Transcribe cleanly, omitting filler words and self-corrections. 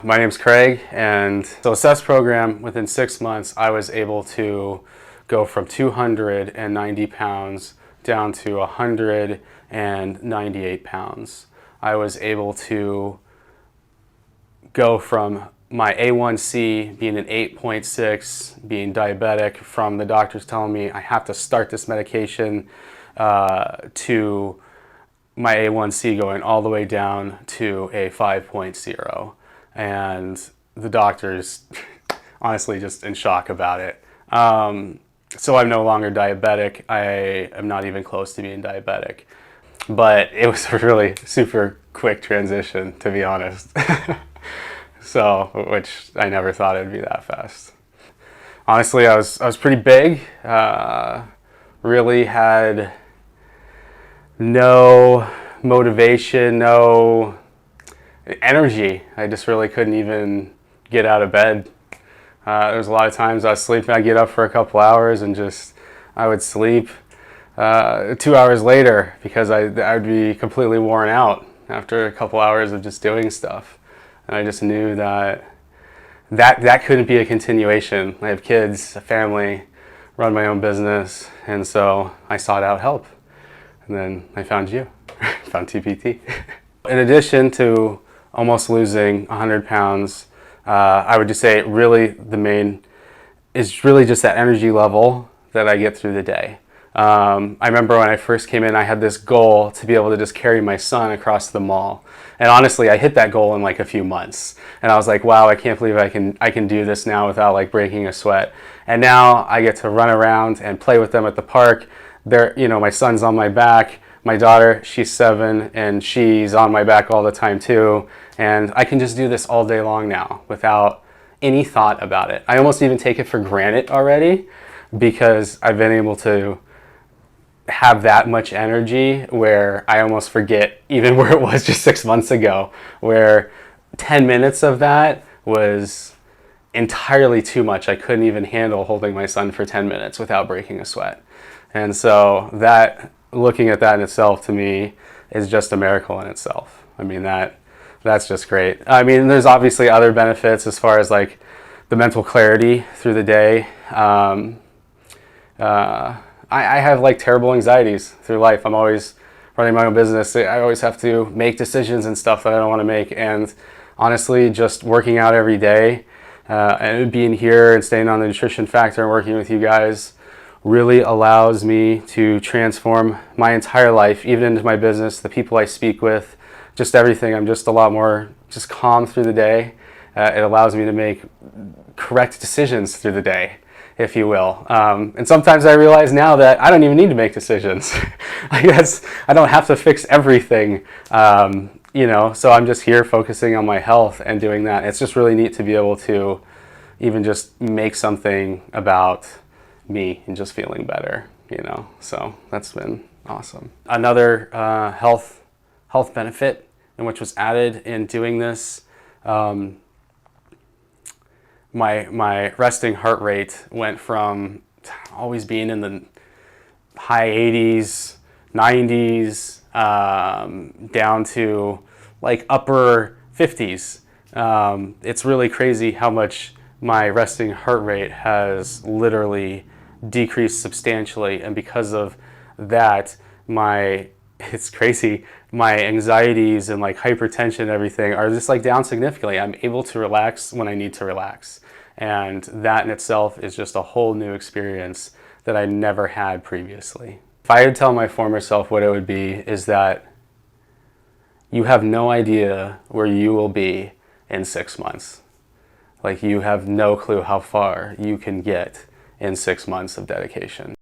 My name's Craig, and so Seth's program, within 6 months, I was able to go from 290 pounds down to 198 pounds. I was able to go from my A1C being an 8.6, being diabetic, from the doctors telling me I have to start this medication, to my A1C going all the way down to a 5.0. And the doctor's honestly just in shock about it. So I'm no longer diabetic. I am not even close to being diabetic. But it was a really super quick transition, to be honest. So, which I never thought it would be that fast. Honestly, I was pretty big. Really had no motivation, no energy. I just really couldn't even get out of bed. There was a lot of times I was sleeping, I'd get up for a couple hours and I would sleep 2 hours later because I would be completely worn out after a couple hours of just doing stuff. And I just knew that couldn't be a continuation. I have kids, a family, run my own business, and so I sought out help. And then I found you, found TPT. In addition to almost losing 100 pounds, I would just say really the main is really just that energy level that I get through the day. I remember when I first came in, I had this goal to be able to just carry my son across the mall. And honestly, I hit that goal in like a few months. And I was like, wow, I can't believe I can do this now without like breaking a sweat. And now I get to run around and play with them at the park. My son's on my back. My daughter, she's 7, and she's on my back all the time too. And I can just do this all day long now without any thought about it. I almost even take it for granted already because I've been able to have that much energy where I almost forget even where it was just 6 months ago, where 10 minutes of that was entirely too much. I couldn't even handle holding my son for 10 minutes without breaking a sweat. And so looking at that in itself, to me, is just a miracle in itself. I mean, that's just great. I mean, there's obviously other benefits as far as like the mental clarity through the day. I have like terrible anxieties through life. I'm always running my own business. I always have to make decisions and stuff that I don't want to make. And honestly, just working out every day and being here and staying on the nutrition factor and working with you guys really allows me to transform my entire life, even into my business, the people I speak with, just everything. I'm just a lot more just calm through the day. It allows me to make correct decisions through the day, if you will. And sometimes I realize now that I don't even need to make decisions. I guess I don't have to fix everything, so I'm just here focusing on my health and doing that. It's just really neat to be able to even just make something about me and just feeling better, so that's been awesome. Another health benefit, and which was added in doing this, my resting heart rate went from always being in the high 80s, 90s, down to like upper 50s. It's really crazy how much my resting heart rate has literally decreased substantially, and because of that, it's crazy, my anxieties and like hypertension and everything are just like down significantly. I'm able to relax when I need to relax, and that in itself is just a whole new experience that I never had previously. If I had to tell my former self what it would be, is that you have no idea where you will be in 6 months. Like, you have no clue how far you can get in 6 months of dedication.